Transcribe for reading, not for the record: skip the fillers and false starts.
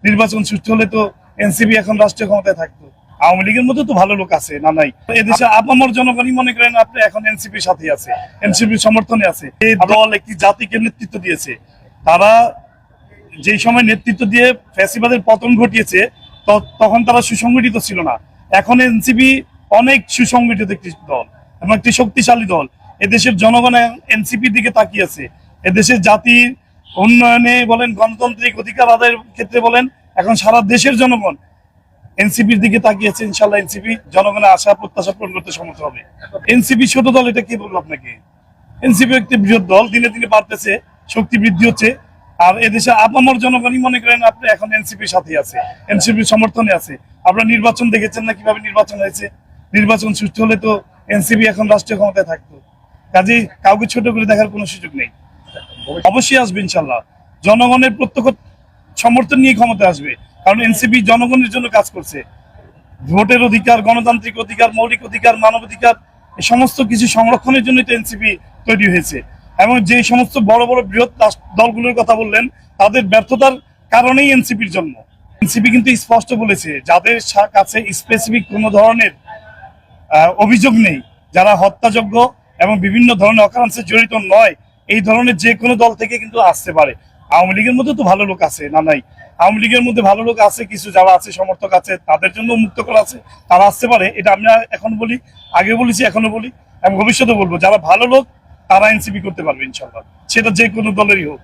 নির্বাচন সুষ্ঠু হলে তো এনসিপি এখন রাষ্ট্রীয় ক্ষমতায় থাকতো। আওয়ামী লীগের মধ্যে তো ভালো লোক আছে, না নাই? এদেশে আপামর জনগণই মনে করেন আপনি এখন এনসিপির সাথে আছে, এনসিপির সমর্থনে আছে। এই দল একটি জাতিকে নেতৃত্ব দিয়েছে। তারা যেই সময় নেতৃত্ব দিয়ে ফ্যাসিবাদের পতন ঘটিয়েছে তখন তারা সুসংগঠিত ছিল না। এখন এনসিপি অনেক সুসংগঠিত একটি দল এবং একটি শক্তিশালী দল। এদেশের জনগণ এনসিপির দিকে তাকিয়ে আছে। এদেশের জাতির উন্নয়নে বলেন, গণতান্ত্রিক অধিকার আদায়ের ক্ষেত্রে বলেন, এখন সারা দেশের জনগণ এনসিপির দিকে তাকিয়েছে। ইনশাল্লাহ এনসিপি জনগণের আশা প্রত্যাশা পূরণ করতে সমর্থ হবে। এনসিপি ছোট দল, এটা কি বলবো আপনাকে? এনসিপি একটি বৃহৎ দল, দিনে দিনে বাড়তেছে, শক্তি বৃদ্ধি হচ্ছে। আর এদেশে আপামর জনগণই মনে করেন আপনি এখন এনসিপির সাথে আছে, এনসিপির সমর্থনে আছে। আপনারা নির্বাচন দেখেছেন না কিভাবে নির্বাচন হয়েছে? নির্বাচন সুষ্ঠু হলে তো এনসিপি এখন রাষ্ট্রীয় ক্ষমতায় থাকতো। কাজেই কাউকে ছোট করে দেখার কোনো সুযোগ নেই। অবশ্যই আসবে ইনশাল্লাহ, জনগণের প্রত্যক্ষ সমর্থন নিয়ে ক্ষমতায় আসবে। কারণ এনসিপি জনগণের জন্য কাজ করছে। ভোটের অধিকার, গণতান্ত্রিক অধিকার, মৌলিক অধিকার, মানবাধিকার, এই সমস্ত কিছু সংরক্ষণের জন্যই তো এনসিপি তৈরি হয়েছে। এবং যে সমস্ত বড় বড় বৃহৎ দলগুলোর কথা বললেন, তাদের ব্যর্থতার কারণেই এনসিপির জন্ম। এনসিপি কিন্তু স্পষ্ট বলেছে, যাদের কাছে স্পেসিফিক কোনো ধরনের অভিযোগ নেই, যারা হত্যাযোগ্য এবং বিভিন্ন ধরনের অকারেন্সে জড়িত নয়, এই ধরনের যে কোনো দল থেকে কিন্তু আসতে পারে। আওয়ামী লীগের মধ্যে তো ভালো লোক আছে, না নাই? আওয়ামী লীগের মধ্যে ভালো লোক আছে, কিছু যারা আছে সমর্থক আছে, তাদের জন্য মুক্ত করা আছে, তারা আসতে পারে। এটা আমি এখন বলি, আগে বলেছি, এখনো বলি এবং ভবিষ্যতে বলবো, যারা ভালো লোক তারা এনসিপি করতে পারবে ইনশাল্লাহ, সেটা যে কোনো দলেরই হোক।